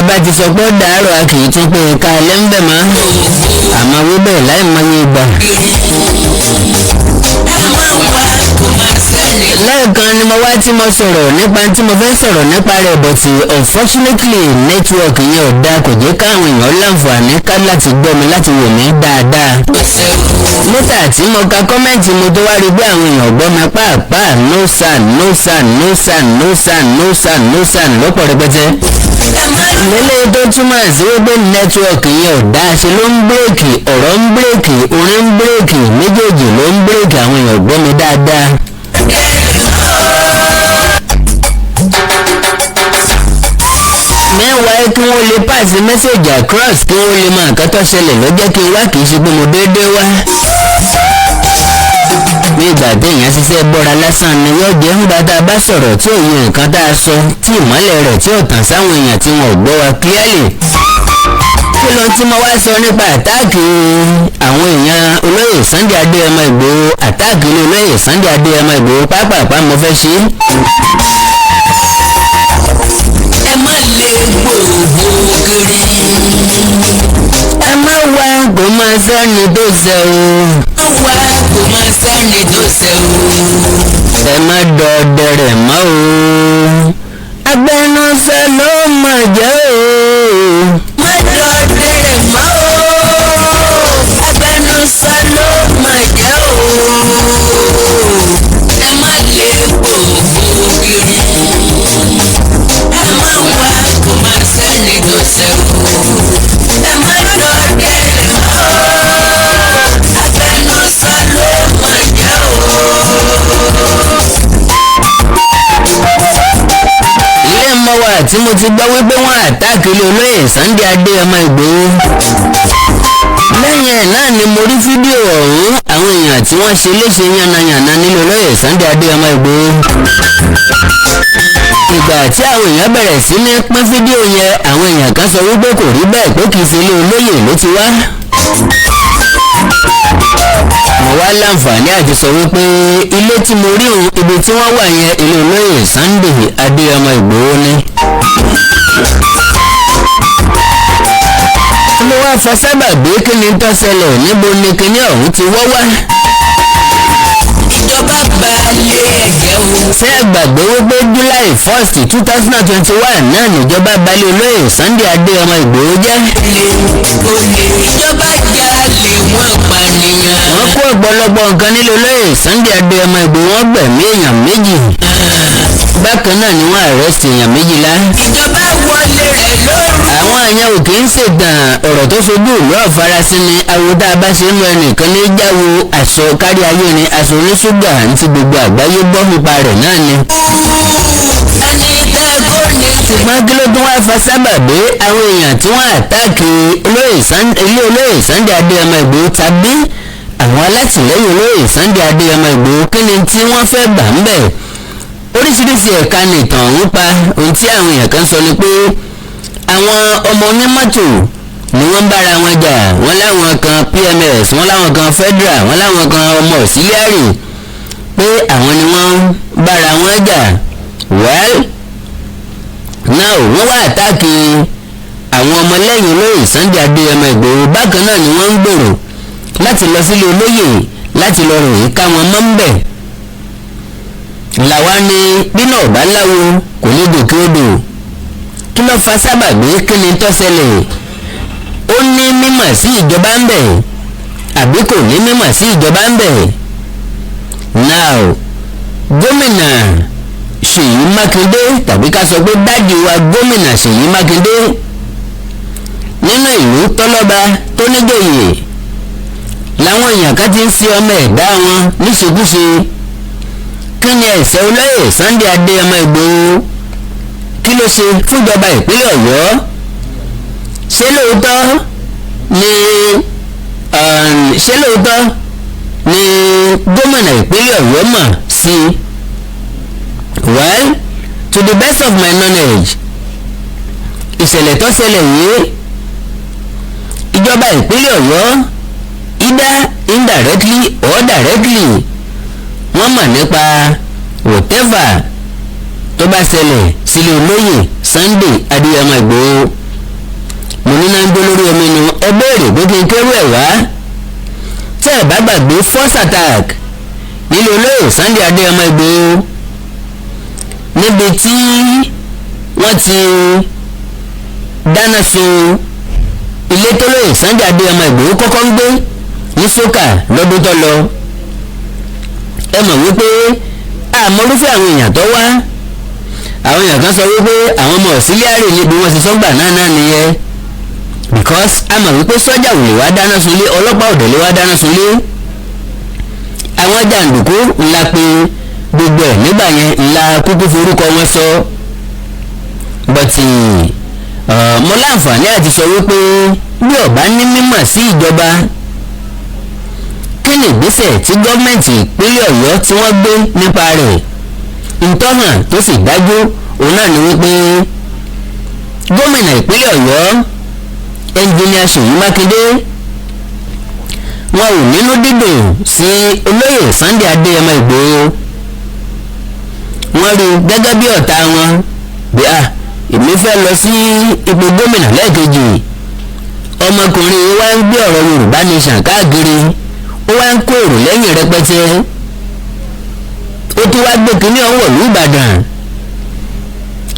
bá ti sọ pé dàárọ̀ a kì í tún pé ká lẹ́ńbẹ̀ mọ́ àmọ́ wíbẹ̀ láì mọye ìgbà. lẹ́ẹ̀kan ni mo wá tí mo sọ̀rọ̀ nípa tí mo fẹ́ sọ̀rọ̀ nípa rẹ̀ but unfortunately network yẹn ò dáa kò jẹ́ káwọn èèyàn láǹfààní ká láti gbọ́ mi láti wò mí dáadáa. nígbà tí mo ka kọ́mẹ́ǹtì mo tó wá rí bí àwọn èèyàn gbọ́ mi pàápàá no sound no sound no sound no sound no sound no sound lọ́pọ̀ rẹpẹtẹ. lélẹ̀ tó túmọ̀ sí wípé network yẹn ò dáa ṣe ló ń bírèkì ọ̀rọ̀ ń bírèkì orin ń bírèkì méjèèjì ló ń bírèkì àwọn èèyàn gbọ́ mi dáadáa. mẹ́wàá kí wọ́n lè pàṣẹ mẹ́sẹ̀gì across kí wọ́n lè máa nǹkan tó ṣẹlẹ̀ lọ́jọ́ kí n wá kì í ṣe pé mo déédéé wá. ní ìgbà téèyàn ṣiṣẹ́ bọ́ra lásán ni yóò jẹ́ ń bàtà bá sọ̀rọ̀ tí ò yẹ nǹkan tá a sọ tí ìmọ́lẹ̀ rẹ̀ tí ò tàn sáwọn èèyàn tí wọn ò gbọ́ wa clearly. kí ló tí mo wá sọ nípa àtáàkì àwọn èèyàn olóyè Sunday Adéyẹmọ Ìgbòho àtáàkì ní olóyè Sunday Adéyẹmọ Ìgbòho pápápá mo fẹ́ ṣe. ẹ má lè gbòògbò kiri. ẹ má wá kó máa sẹ́ni tó ṣe o. má wá kó máa sẹ́ni tó ṣe o. ẹ má dọdẹ rẹ̀ mọ́ o. agbẹnusọ ló mà jẹ́ o. má dọdẹ rẹ̀ mọ́ o. agbẹnusọ ló mà jẹ́ o. ẹ má lè gbòògbò kiri. ẹ má wá kó máa sẹ́ni tó ṣe o. ẹ má dọdẹ rẹ̀ mọ́ o. agbẹnusọ ló mà jẹ́ o. ilé mọ́wàá tí mo ti gbọ́ wípé wọ́n àtáàkì ilé olóyè Sunday Adéyẹmọ Ìgbòho. lẹ́yìn ẹ̀ náà ni mo rí fídíò ọ̀hún àwọn èèyàn tí wọ́n ṣe léṣe yánnayànna nílé olóyè Sunday Adéyẹmọ Ìgbòho. ìgbà tí àwọn èèyàn bẹ̀rẹ̀ sí ní pín fídíò yẹn àwọn èèyàn kan sọ wípé kò rí bẹ́ẹ̀ pé kì í ṣe ilé olóyè ló ti wá. mo wá láǹfààní àti sọ wípé ilé tí mo rí òun ibi tí wọ́n wà yẹn ilé olóyè Sunday Adéyẹmọ Ìgbòho ni. mo wá fa sábàbí kí ni tó ṣẹlẹ̀ níbo ni kíní ọ̀hún ti wọ́ wá. ìjọba gba ilé ẹ̀jẹ̀ o. ṣé ẹ gbàgbé wípé July 1st 2021 náà níjọba balẹ̀ olóyè Sunday Adéyẹmọ Ìgbòho jẹ́. ìjọba jalè wọ́n pànìyàn. wọ́n kó ọ̀pọ̀lọpọ̀ nǹkan nílé olóyè Sunday Adéyẹmọ Ìgbòho wọ́n gbẹ̀mí èèyàn méjì. bákan náà ni wọ́n àrẹ́sì èèyàn méjìlá. ìjọba wọlé rẹ̀ lóru. àwọn èèyàn ò kì í ṣètàn ọ̀rọ̀ tó fojú ìlú ọ̀farasí ni àwòdà bá ṣe ń lọ ẹnìkan ní jáwo aṣọ kárí ayé ni aṣọ oníṣúgà àti gbogbo àgbáyé gbọ́ nípa rẹ̀ náà ni. ẹni tẹ́gọ́ ni. ṣùgbọ́n kí ló tún wá fa sábàbí àwọn èèyàn tí wọ́n àtáàkì ilé olóyè Sunday Adéyẹmọ Ìgbòho tàbí àwọn alátìlẹ́yìn olóyè Sunday Adéyẹmọ Ìgbòho kí ni tí wọ́n fẹ́ gbà ń bẹ̀. oríṣiríṣi ẹ̀ka nìtàn ń pa ohun tí àwọn èèyàn kan sọ ni pé àwọn ọmọ onímọ́tò ni wọ́n ń bára wọn jà wọ́n láwọn kan PMS wọ́n láwọn kan Federal wọ́n láwọn kan ọmọ auxiliary pé àwọn ni wọ́n ń bára wọn jà well now wọ́n wá àtáàkì àwọn ọmọlẹ́yìn olóyè Sunday Adéyẹmọ Ìgbòho bákan náà ni wọ́n ń gbèrò láti lọ sílé olóyè láti lọ ròyìn ká wọn mọ́ ń bẹ̀. làwa ni bínú ọ̀bá láwo kò ní gòkè odò kí ló fa sábàbí kí ni tó ṣẹlẹ̀ ó ní mímọ̀ sí ìjọba ń bẹ̀ àbí kò ní mímọ̀ sí ìjọba ń bẹ̀. now gómìnà Ṣèyí Mákindé tàbí ká sọ pé dájú wa gómìnà Ṣèyí Mákindé nínú ìlú tọ́lọ́ba tó níjòyè làwọn èèyàn kan ti ń fi ọmọ ẹ̀dá wọn níṣekúṣe. kí ni ẹ̀ṣẹ̀ olóyè Sunday Adéyẹmọ Ìgbòho kí ló ṣe fúnjọba ìpínlẹ̀ Ọ̀yọ́ ṣé lóòótọ́ ni gómìnà ìpínlẹ̀ Ọ̀yọ́ mọ̀ sí well to the best of my knowledge ìṣẹ̀lẹ̀ tó ṣẹlẹ̀ yìí ìjọba ìpínlẹ̀ Ọ̀yọ́ either indirectly or directly wọ́n mọ̀ nípa whatever tó bá ṣẹlẹ̀ sílé olóyè Sunday Adéyẹmọ Ìgbòho mo ní náà ń gbé lórí omi nu ẹ béèrè pé kí n kérú ẹ̀ wá. tẹ́ ẹ̀ bá gbàgbé force attack nílé olóyè Sunday Adéyẹmọ Ìgbòho níbi tí wọ́n ti dáná sun ilé tó lóyè Sunday Adéyẹmọ Ìgbòho kọ́kọ́ ń gbé ní sókà lọ́dún tó lọ. ẹ mọ̀ wípé àmọ́rúfẹ́ àwọn èèyàn tó wá àwọn èèyàn kan sọ wípé àwọn ọmọ auxiliary níbi wọ́n ti sọ́gbà náà nìyẹn because a mọ̀ wípé sọ́jà ò lè wá dáná sunlé ọlọ́pàá ò dẹ̀ lè wá dáná sunlé. àwọn jàǹdùkú ńlá pé gbogbo ẹ̀ nígbà yẹn ńlá kúkú forúkọ wọn sọ bọ́tì mo láǹfààní àti sọ wípé bí ọba ní mímọ̀ sí ìjọba kí ni ìgbésẹ̀ tí gọ́ọ̀mẹ̀ntì ìpínlẹ̀ Ọ̀yọ́ tí wọ́n gbé nípa rẹ̀ ntọ́nà tó sì dájú òun náà ni wípé gómìnà ìpínlẹ̀ Ọ̀yọ́ ẹnjìníà Ṣèyí Mákindé wọn ò nínú dídùn sí olóyè Sunday Adéyẹmọ Ìgbòho. wọ́n rí gẹ́gẹ́ bí ọ̀tá wọn bí èmi fẹ́ lọ sí ipò gómìnà lẹ́ẹ̀kejì. ọmọkùnrin wa ń gbé ọ̀rọ̀ Yorùbá nation káàkiri ó wá ń kó èrò lẹ́yìn rẹpẹtẹ. ó tún wá gbé kínní ọ̀wọ̀ ní Ìbàdàn.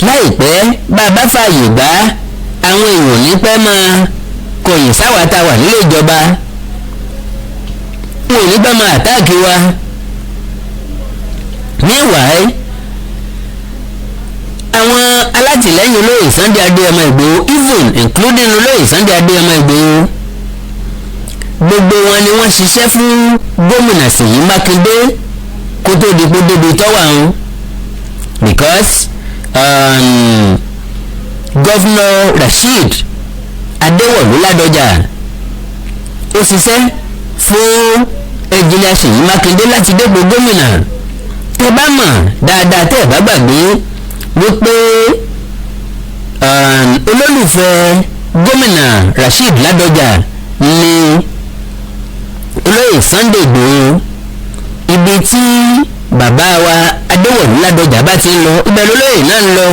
láìpẹ́ bá a bá fààyè gbà àwọn èèyàn ní pẹ́ máa kọ̀yìn sáwàtà wà nílé ìjọba. wọn ò ní pẹ́ máa àtáàkì wa. meanwhile àwọn alátìlẹ́yìn olóyè Sunday Adéyẹmọ Ìgbòho even including olóyè Sunday Adéyẹmọ Ìgbòho gbogbo wọn ni wọ́n ṣiṣẹ́ fún gómìnà Ṣèyí Mákindé kó tó di pé débi tọ́wà ń because Governor Rasheed Adéwọ̀lú Ládọjà ó ṣiṣẹ́ fún ẹnjìnìà Ṣèyí Mákindé láti dépò gómìnà. tẹ́ bá mọ̀ dáadáa tẹ́ bá gbàgbé wípé olólùfẹ́ gómìnà Rasheed Ládọjà ni olóyè Sunday Ìgbòho. ibi tí bàbá wa Adéwọ̀lú Ládọjà bá ti ń lọ ibẹ̀ lólóyè náà ń lọ.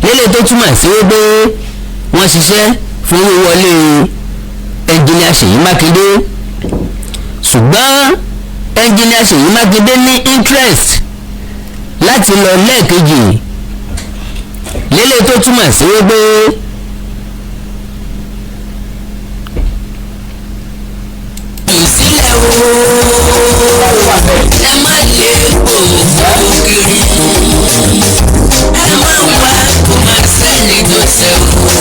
lélẹ̀ tó túmọ̀ sí wípé wọ́n ṣiṣẹ́ fún wíwọlé ẹnjìnìà Ṣèyí Mákindé. ṣùgbọ́n ẹnjìnìà Ṣèyí Mákindé ní interest láti lọ lẹ́ẹ̀kejì. lélẹ̀ tó túmọ̀ sí wípé ìsílẹ̀ ẹ má lè gbòòrò kiri ẹ má wá kó má sẹ́ni tó sẹ́wọ́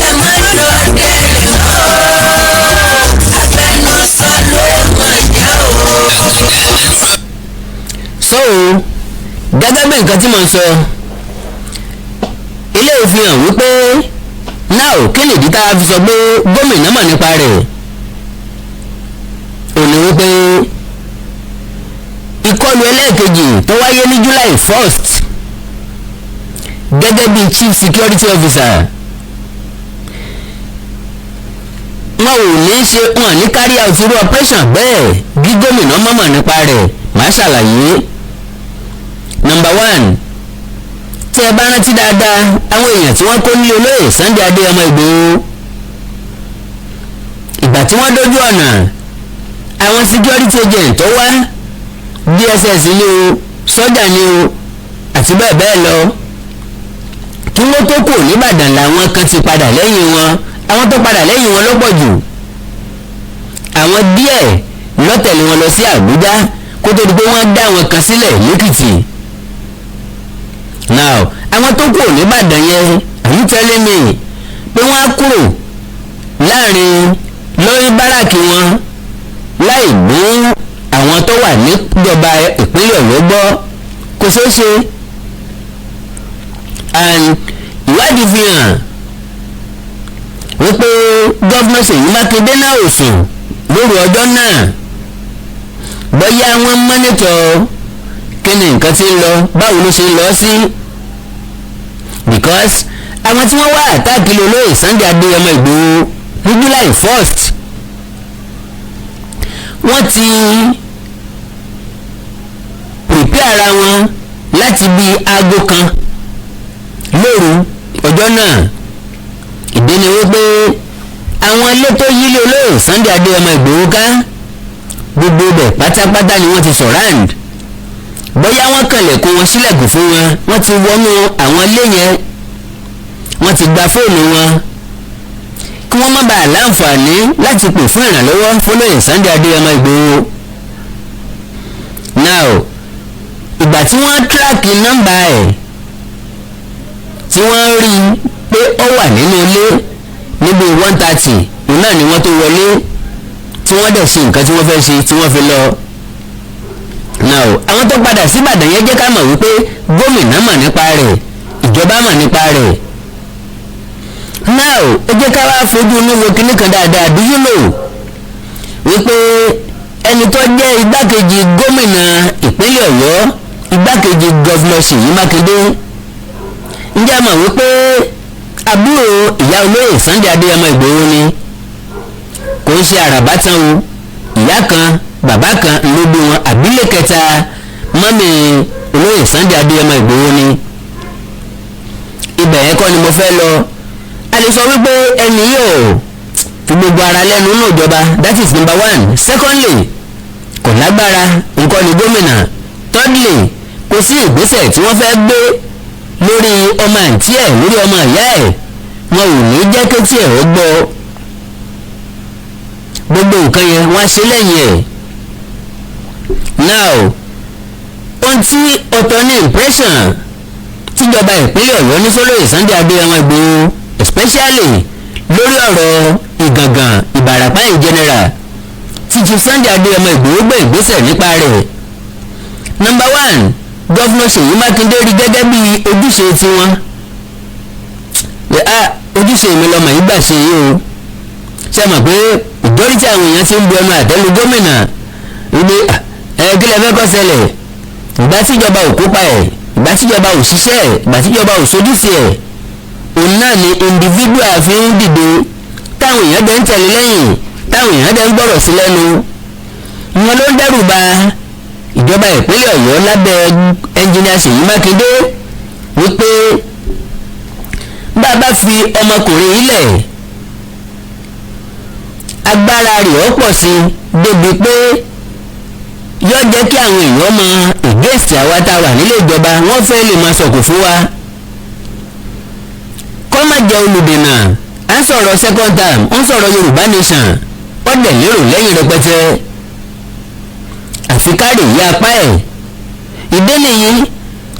ẹ má lọ dẹ́rẹ́ abẹnusọ ló máa jẹ́ o. so gẹ́gẹ́ bí nǹkan tí mo ń sọ ilé òfin hàn wípé náà kí nìdí tá a fi sọ pé gómìnà mọ̀ nípa rẹ̀ òní wípé ìkọlù ẹlẹ́ẹ̀kejì tó wáyé ní July 1st gẹ́gẹ́ bí Chief Security Officer wọn ò ní ṣe wọn ní carry out irú operation bẹ́ẹ̀ bí gómìnà mọ̀ nípa rẹ̀ màá ṣàlàyé. Number 1 tí ẹ bá rántí dáadáa àwọn èèyàn tí wọ́n kó ní olóyè Sunday Adéyẹmọ Ìgbòho ìgbà tí wọ́n dójú ọ̀nà àwọn security agent tó wá DSS ni o sọ́jà ni o àti bẹ́ẹ̀ bẹ́ẹ̀ lọ kí wọ́n tó kù nìbàdàn làwọn kan ti padà lẹ́yìn wọn. àwọn tó padà lẹ́yìn wọn ló pọ̀ jù. àwọn díẹ̀ ló tẹ̀lé wọn lọ sí Àbújá kó tó di pé wọ́n dá àwọn kan sílẹ̀ lẹ́kìtì. now àwọn tó kù nìbàdàn yẹn àyè tẹ́lẹ̀ mi pé wọ́n á kúrò láàrin lórí báràkì wọn láì mú àwọn tó wà níjọba ìpínlẹ̀ Ọ̀yọ́ gbọ́ kò ṣeé ṣe. and ìwádìí fi hàn wípé gọ́fúnà Ṣèyí Mákindé náà ò sùn lóru ọjọ́ náà bóyá wọ́n mọ́nítọ̀ kí ni nǹkan tí ń lọ báwo ló ṣe ń lọ sí. because àwọn tí wọ́n wá àtàkì olóyè Sunday Adéyẹmọ Ìgbòho ní July 1st wọ́n ti prepare ara wọn láti bí aago kan lóru ọjọ́ náà. ìdí ni wípé Sunday Adéyẹmọ Ìgbòho ká gbogbo bẹ̀ pátápátá ni wọ́n ti surround. Bóyá wọ́n kànlẹ̀kùn wọn sílẹ̀kùn fún wọn, wọ́n ti wọnú àwọn ilé yẹn, wọ́n ti gba fóònù wọn kí wọ́n má bàa láǹfààní láti pè fún ìrànlọ́wọ́ fún olóyè Sunday Adéyẹmọ Ìgbòho. Now ìgbà tí wọ́n tíráàkì nọ́mbà ẹ̀ tí wọ́n rí i pé ó wà nínú ilé níbi 1:30 òun náà ni wọ́n tó wọlé tí wọ́n dẹ̀ ṣe nǹkan tí wọ́n fẹ́ ṣe tí wọ́n fi lọ. Now àwọn tó padà sí Ìbàdàn yẹn jẹ́ ká mọ̀ wípé gómìnà mọ̀ nípa rẹ̀, ìjọba mọ̀ nípa rẹ̀. Now ẹ jẹ́ ká wá fojú inú wo kíní kan dáadáa. Do you know wípé ẹni tó jẹ́ igbákejì gómìnà ìpínlẹ̀ Ọ̀yọ́, igbákejì gọ́vnọ̀ Ṣèyí Mákindé, ǹjẹ́ a mọ̀ wípé àbúrò ìyá olóyè Sunday Adéyẹmọ Ìgbòho ni? Kò ń ṣe àràbá tán o, ìyá kan bàbá kan ló bí wọn, àbílẹ̀ kẹta mọ́mì olóyè Sunday Adéyẹmọ Ìgbòho ni. Ibẹ̀ yẹn kọ́ ni mo fẹ́ lọ. A lè sọ wípé ẹni yóò fi gbogbo ara lẹ́nu nínú ìjọba, that is number one. Secondly, kò lágbára, nǹkan ni gómìnà. Thirdly, kò sí ìgbésẹ̀ tí wọ́n fẹ́ gbé lórí ọmọ àǹtí ẹ̀, lórí ọmọ ìyá ẹ̀, wọn ò ní jẹ́ kí tí ẹ̀ ó gbọ́. Gbogbo nǹkan yẹn wọ́n á ṣe lẹ́yìn ẹ̀. Now ohun tí ọ̀tọ̀ ní impression tíjọba ìpínlẹ̀ Ọ̀yọ́ ní sólóyè Sunday Adéyẹmọ Ìgbòho, especially lórí ọ̀rọ̀ Ìgàngàn Ìbàràpá in general, tí Chief Sunday Adéyẹmọ Ìgbòho gbé ìgbésẹ̀ nípa rẹ̀. Number one, gọ́vnọ̀ Ṣèyí Mákindé rí gẹ́gẹ́ bí ojúṣe tiwọn. Ojúṣe mi lọmọ yìí gbà ṣe yìí o. Ṣé mọ̀ pé ìjọ́rìtì àwọn èèyàn ti ń bu ẹnu àtẹ́lu gómìnà wípé kí lẹ fẹ́ kó ṣẹlẹ̀? Ìgbà tíjọba ò kópa ẹ̀, ìgbà tíjọba ò ṣiṣẹ́ ẹ̀, ìgbà tíjọba ò sojúṣe ẹ̀, òun náà ni individual fi ń dìde táwọn èèyàn dẹ̀ ń tẹ̀lé lẹ́yìn, táwọn èèyàn dẹ̀ ń gbọ́rọ̀ sí lẹ́nu. Ìyẹn ló ń dẹ́rù bà ìjọba ìpínlẹ̀ Ọ̀yọ́ lábẹ́ ẹnjìnìà Ṣèyí Mákindé wípé bá a bá fi ọmọkùnrin ilẹ̀, agbára rẹ̀ ó pọ̀ sí débi pé yóò jẹ́ kí àwọn èèyàn mọ ìgbésí àwa tá a wà nílé ìjọba, wọ́n fẹ́ lè máa sọ̀kò fún wa. Kọ́ má jẹ́ olùdènà. À ń sọ̀rọ̀ second term, ó ń sọ̀rọ̀ Yorùbá nation, ó dẹ̀ lérò lẹ́yìn rẹpẹtẹ. Àfi káàdì yí apá ẹ̀. Ìdí nìyí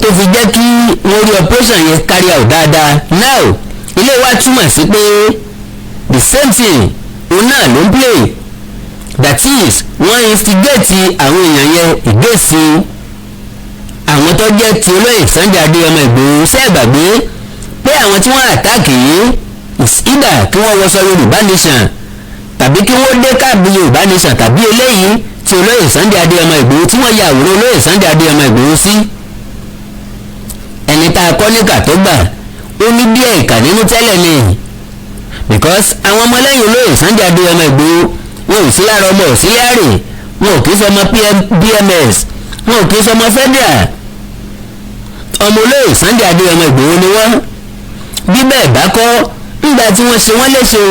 tó fi jẹ́ kí wọ́n rí operation yẹn carry out dáadáa. Now ilé wa túmọ̀ sí pé the same thing òun náà ló ń play. That is, wọ́n instigate àwọn èèyàn yẹn ìgbésí àwọn tó jẹ́ ti olóyè Sunday Adéyẹmọ Ìgbòho. Ṣé ẹ gbàgbé pé àwọn tí wọ́n attack yìí is either kí wọ́n wọṣọ Yorùbá nation tàbí kí wọ́n dé káàbù Yorùbá nation tàbí eléyìí tí olóyè Sunday Adéyẹmọ Ìgbòho tí wọ́n ya àwòrán olóyè Sunday Adéyẹmọ Ìgbòho sí. Ẹni tá a kọ́ níkà tó gbà ó ní díẹ̀ ìkà nínú tẹ́lẹ̀ ni, because àwọn ọmọlẹ́yìn olóyè Sunday Adéyẹmọ Ìgbòho wọn ò sí lára ọmọ òsílẹ̀rì, wọn ò kí sọmọ BMS, wọn ò kí sọmọ federal. Ọmọ olóyè Sunday Adéyẹmọ Ìgbòho ni wọ́n. Bí bẹ́ẹ̀ bá kọ́, nígbà tí wọ́n ṣe wọ́n léṣe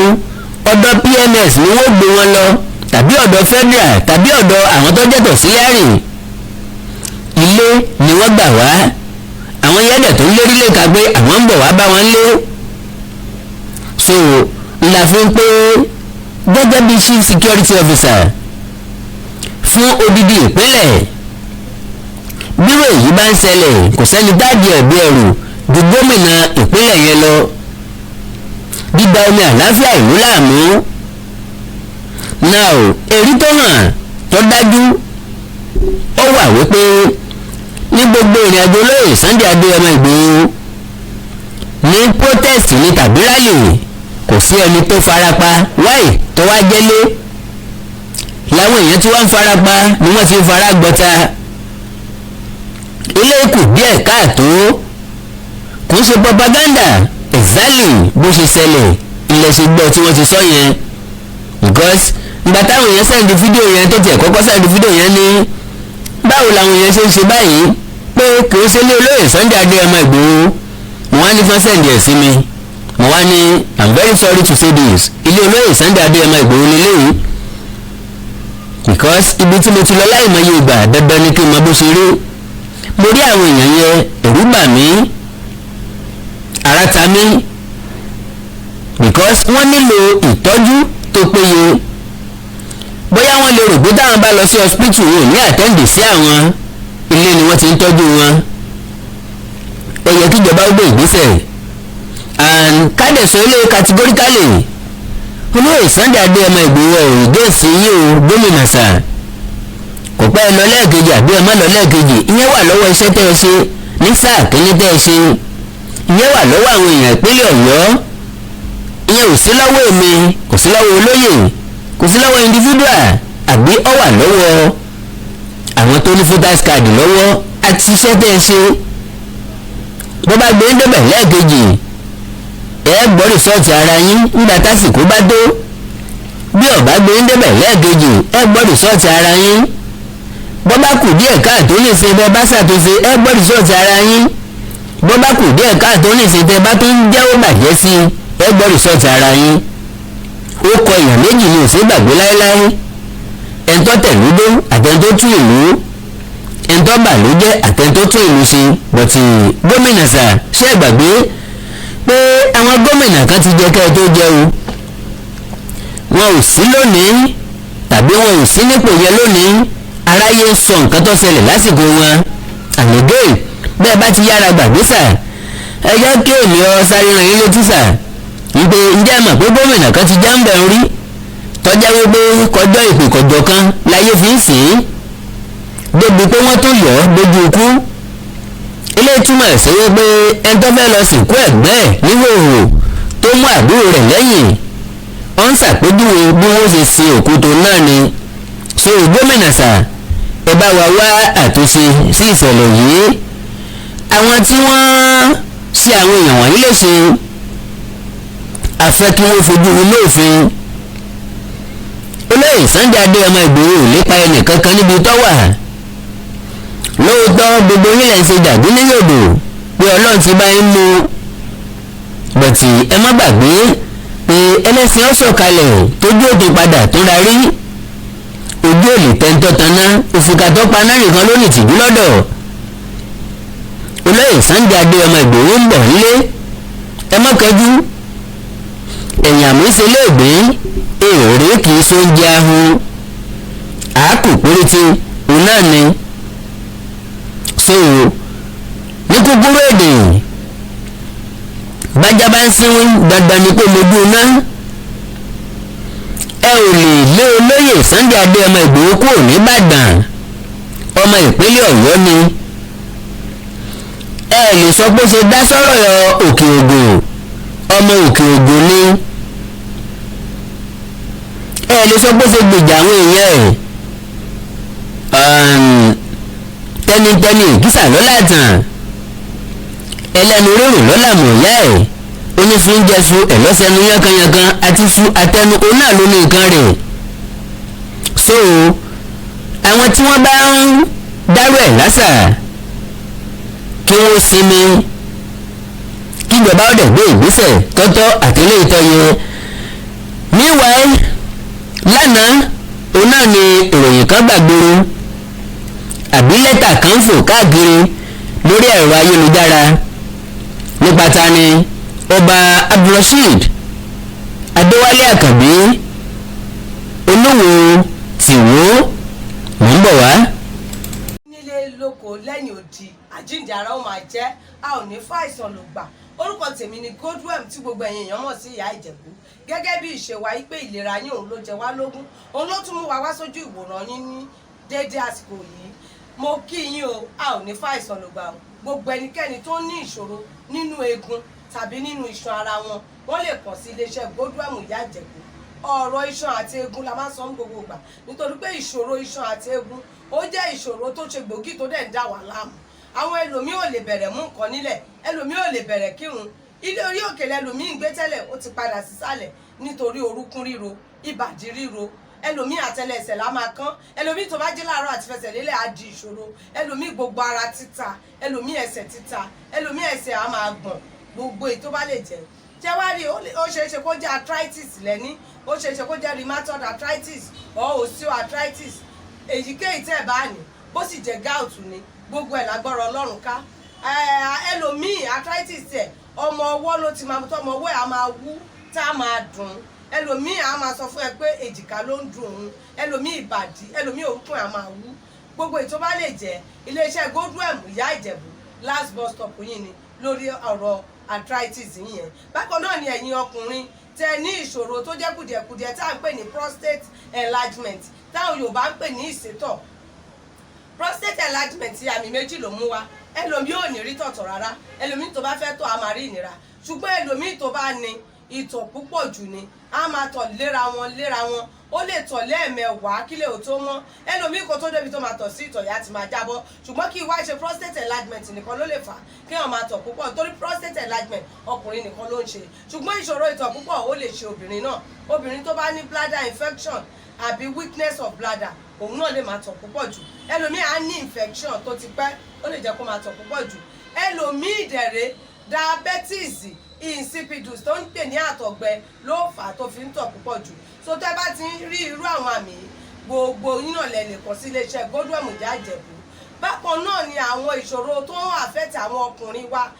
ọ̀dọ̀ PMS ni wọ́n gbé wọn lọ, tàbí ọ̀dọ̀ federal, tàbí ọ̀dọ̀ àwọn tó jẹ́ tòsílẹ̀rì. Ilé ni wọ́n gbà wá. Àwọn yẹ́dẹ̀ tó ń lérí lè ka pé àwọn ń bọ̀ wá bá wọn lé. So la fi ń pé gẹ́gẹ́ bí chief security officer fún odidi ìpínlẹ̀, bírò èyí bá ń ṣẹlẹ̀ kò sẹ́ni dáàdì ẹ̀bí ẹ̀rù ju gómìnà ìpínlẹ̀ yẹn lọ. Dídá omi àlàáfíà ìlú láàmú. Now èrí tó hàn tó dájú ó wà wípé ní gbogbo ìrìn àjò olóyè Sunday Adéyẹmọ Ìgbòho ní protest ní tàbí rally, kò sí ẹni tó farapa. Wáì tó wá jẹ́lé làwọn èèyàn tí wọ́n ń farapa ni wọ́n ti ń fara gbọ́ta. Ilé kù díẹ̀ káàtó, kò ń ṣe propaganda exactly bó ṣe ṣẹlẹ̀ ilẹ̀ ṣe gbọ́ tí wọ́n ti sọ yẹn. Because ìgbà táwọn èèyàn sẹ́ndì fídíò yẹn tó tiẹ̀ kọ́kọ́ sẹ́ndì fídíò yẹn ní báwo làwọn èèyàn ṣe ń ṣe báyìí pé kì í ṣe ní olóyè Sunday Adéyẹmọ Ìgbòho. Mo wá ní fún sẹ́ndì ẹ̀ sí mi, mo wá ní I'm very sorry to say this, ilé olóyè Sunday Adéyẹmọ Ìgbòho nílé yìí because ibi tí mo ti lọ láì mọye ìgbà dandan ni kí n mọ bó ṣe rí. mo rí àwọn èèyàn yẹn ẹ̀rù bà mí ara ta mí because wọ́n nílò ìtọ́jú tó péye. bóyá wọ́n lè rò pé táwọn bá lọ sí hospital wọn ò ní àtẹ́ǹdì sí àwọn ilé ni wọ́n ti ń tọ́jú wọn. ó yẹ kíjọba ó gbé ìgbésẹ̀ and kádẹ̀sọ ilé categorically olóyè Sunday Adéyẹmọ Ìgbòho òrùgé sí yìí o gómìnà sà kò pẹ́ lọ lẹ́ẹ̀kejì àbí ẹ má lọ lẹ́ẹ̀kejì ìyẹn wà lọ́wọ́ iṣẹ́ tẹ́ ẹ ṣe ní sáà kínní tẹ́ ẹ ṣe ìyẹn wà lọ́wọ́ àwọn èèyàn ìpínlẹ̀ Ọ̀yọ́ ìyẹn ò sí lọ́wọ́ èmi kò sí lọ́wọ́ olóyè kò sí lọ́wọ́ individual àbí ó wà lọ́wọ́ àwọn tó ní voters card lọ́wọ́ àti iṣẹ́ tẹ́ ẹ ṣe bó bá gbé ń débẹ̀ lẹ́ẹ̀kejì ẹ gbọ́ rìsọ́ọ̀tì ara yín nígbà tásìkò bá tó bí ọ̀bá gbé ń débẹ̀ lẹ́ẹ̀kejì ẹ gbọ́ rìsọ́ọ̀tì ara yín bó bá kù díẹ̀ káàtó lè ṣe bẹ́ẹ̀ bá ṣàtúnṣe ẹ gbọ́ rìsọ́ọ̀tì ara yín bó bá kù díẹ̀ káàtó lè ṣe tẹ́ bá tó ń jẹ́wọ́ bàjẹ́ sí ẹ gbọ́ rìsọ́ọ̀tì ara yín ó kọ èèyàn méjì ní òsè gbàgbé láéláé ẹ̀ńtọ́ tẹ̀lúdó àtẹ̀ńtọ́ tún ìlú ẹ̀ńtọ́ bàlújẹ́ àtẹ̀ńtọ́ tún ìlú ṣe bọ̀tì gómìnà sà ṣé ẹ gbàgbé pé àwọn gómìnà kan ti jẹ́ kẹ́ ẹ tó jẹ́ o wọn ò sí lónìí tàbí wọn ò sí nípò yẹn lónìí aráyé ń sọ nǹkan tó ṣẹlẹ̀ lásìkò wọn àlégé bẹ́ẹ̀ bá ti yára gbàgbé sà ẹ jẹ́ kí èmi ọ sáré ràn yín létí sà wípé ǹjẹ́ ẹ mọ̀ pé gómìnà kan ti já ń bẹ̀ ń rí tọ́já wípé kọjọ́ ìpè kọjọ́ kan láyé fi ń sìn ín débi pé wọ́n tó yọ̀ ọ́ dojú ikú ilé túmọ̀ sí wípé ẹni tó fẹ́ lọ sìnkú ẹ̀gbẹ́ ẹ̀ níhòòhò tó mú àbúrò rẹ̀ lẹ́yìn ó ń ṣàpèjúwe bí wọ́n ṣe sin òkúto náà ni so gómìnà sà ẹ bá wa wá àtúnṣe sí ìṣẹ̀lẹ̀ yìí àwọn tí wọ́n ṣe àwọn èèyàn wọ̀nyí léṣe afẹ́ kí wọ́n fojú ilé òfin olóyè Sunday Adéyẹmọ Ìgbòho ò lépa ẹnìkankan níbi tó wà lóòótọ́ gbogbo orílẹ̀ ṣe dàbí ní yòdò pé Ọlọ́run ti bá ń mú bọ̀tì ẹ má gbàgbé pé ẹlẹ́sìn ọ̀sọ̀kalẹ̀ tójú òtún padà tó darí ojú òlì tẹ́ńtọ́ taná òfìkà tó paná nìkan ló ní tìjú lọ́dọ̀ olóyè Sunday Adéyẹmọ Ìgbòho ń bọ̀ nílé ẹ má kẹjú ẹ̀yìn àmì ṣe léègbé èrè kì í so oúnjẹ ahun àákù péréte òun náà ni so ní kúkúrú èdè bájá bá ń sínwín dandan ni pé mojú iná ẹ ò lè lé olóyè Sunday Adéyẹmọ Ìgbòho kúrò nìbàdàn ọmọ ìpínlẹ̀ Ọ̀yọ́ ni ẹ lè sọ pé ṣe dá sọ́rọ̀ òkè ògùn ọmọ òkè ògùn ni ẹ lè sọ pé ṣe gbèjà àwọn èèyàn ẹ̀ tẹnitẹni ìkísà lọ́làtàn ẹlẹ́nu rírùn lọ́làmọ̀ ìyá ẹ̀ onífúnjẹsù ẹ̀lọ́sẹ̀nu yankanyankan àti su àtẹnu òun náà ló ní nǹkan rẹ̀ so àwọn tí wọ́n bá ń dárò ẹ̀ lásà kí wọ́n sinmi kíjọba ọ̀dẹ̀ gbé ìgbésẹ̀ tọ́tọ́ àtẹlẹ́ ìtọ́yẹ meanwhile lánàá òun náà ni ìròyìn kan gbàgbóró àbí lẹ́tà kan fò káàkiri lórí ẹ̀rọ ayélujára nípa ta ni ọba Abdulrasheed Adéwálé Àkànbí Olúwo tìwó mò ń bọ̀ wá. nílé lóko lẹ́yìn odi àjíǹde ara ó máa jẹ́ a ò ní fàìsàn ló gbà orúkọ tèmi ni Godwem tí gbogbo ẹ̀yin èèyàn mọ̀ sí ìyá Ìjẹ̀bú gẹ́gẹ́ bí ìṣe wa pé ìlera yín òun ló jẹ wá lógún òun ló tún mú wa wá sójú ìwòran yín ní déédéé àsìkò yìí mo kí yín o a ò ní fàìsàn ló gbà o gbogbo ẹnikẹ́ni tó ní ìṣòro nínú eegun tàbí nínú iṣan ara wọn wọ́n lè kàn sí iléeṣẹ́ Godwem ìyá Ìjẹ̀bú ọ̀rọ̀ iṣan àti eegun la máa ń sọ ní gbogbo ìgbà nítorí pé ìṣòro iṣan àti eegun ó jẹ́ ìṣòro tó ṣe gbòógì tó dẹ̀ ń dà wá láàmú àwọn ẹlòmíì ò lè bẹ̀rẹ̀ mú nǹkan nílẹ̀ ẹlòmíì ò lè bẹ̀rẹ̀ kírun ilé orí òkè lẹlòmíì ń gbé tẹ́lẹ̀ ó ti padà sísàlẹ̀ nítorí orúnkún ríro ìbàdí ríro ẹlòmíì àtẹlẹsẹ̀ la máa kán ẹlòmíì tó bá jí láàárọ̀ àti fẹsẹ̀ lélẹ̀ á di ìṣòro ẹlòmíì gbogbo ara títa ẹlòmíì ẹsẹ̀ títa ẹlòmíì ẹsẹ̀ á máa gbọ̀n gbogbo èyí tó bá lè jẹ́ ṣé wá rí ó ṣeé ṣe kó jẹ́ arthritis lẹ́ní, ó ṣeé ṣe kó jẹ́ rheumatoid arthritis or osteoarthritis, èyíkéyìí tẹ́ bá ní, bó sì jẹ́ gout ni, gbogbo ẹ̀ lágbára Ọlọ́run ká. Ẹlòmíì arthritis ẹ̀ ọmọ ọwọ́ ló ti máa tọ́ ọmọ ọwọ́ ẹ̀ á máa wú tá a máa dùn, ẹlòmíì á máa sọ fún ẹ pé èjìká ló ń dùn òun, ẹlòmíì ìbàdí, ẹlòmíì orúnkún á máa wú. Gbogbo ètò bá lè jẹ́ iléeṣẹ́ Godwem Ìyá Ìjẹ̀bú last bus stop yìí ni lórí ọ̀rọ̀ arthritis yìnyẹn. Bákan náà ni ẹ̀yin ọkùnrin tẹ ní ìṣòro tó jẹ́ kùdìẹ̀kùdìẹ̀ tá à ń pè ní prostate enlargement, táwọn Yorùbá ń pè ní ìsétọ̀. Prostate enlargement àmì méjì ló mú wá, ẹlòmíì ò ní rí tọ̀tọ̀ rárá, ẹlòmíì tó bá fẹ́ tọ̀ á máa rí ìnira, ṣùgbọ́n ẹlòmíì tó bá ní ìtọ̀ púpọ̀ jù ni á máa tọ̀ léra wọn, ó lè tọ̀ lẹ́ẹ̀mẹwàá kílẹ̀ ò tó mọ́, ẹlòmíì kò tó débi tó máa tọ̀ sí ìtọ̀ yá ti máa jábọ́, ṣùgbọ́n kí wá ṣe prostate enlargement nìkan ló lè fà kí wọ́n máa tọ̀ púpọ̀, torí prostate enlargement ọkùnrin nìkan ló ń ṣe, ṣùgbọ́n ìṣòro ìtọ̀ púpọ̀ ó lè ṣe obìnrin náà. Obìnrin tó bá ní bladder infection àbí weakness of bladder òun náà lè máa tọ̀ púpọ̀ jù, ẹlòmíì á ní infection tó ti pẹ́ ó lè jẹ́ kó máa tọ̀ púpọ̀ jù, ẹlòmíì dẹ̀rẹ̀ diabetes insipidus tó ń pè ní àtọ̀gbẹ ló fà á tó fi ń tọ̀ púpọ̀ jù. So tẹ́ bá ti ń rí irú àwọn àmì gbogbo yín náà lẹ lè kàn sí iléeṣẹ́ Godwem Ìyá Ìjẹ̀bú. Bákan náà ni àwọn ìṣòro tó ń àfẹ́tì àwọn ọkùnrin wa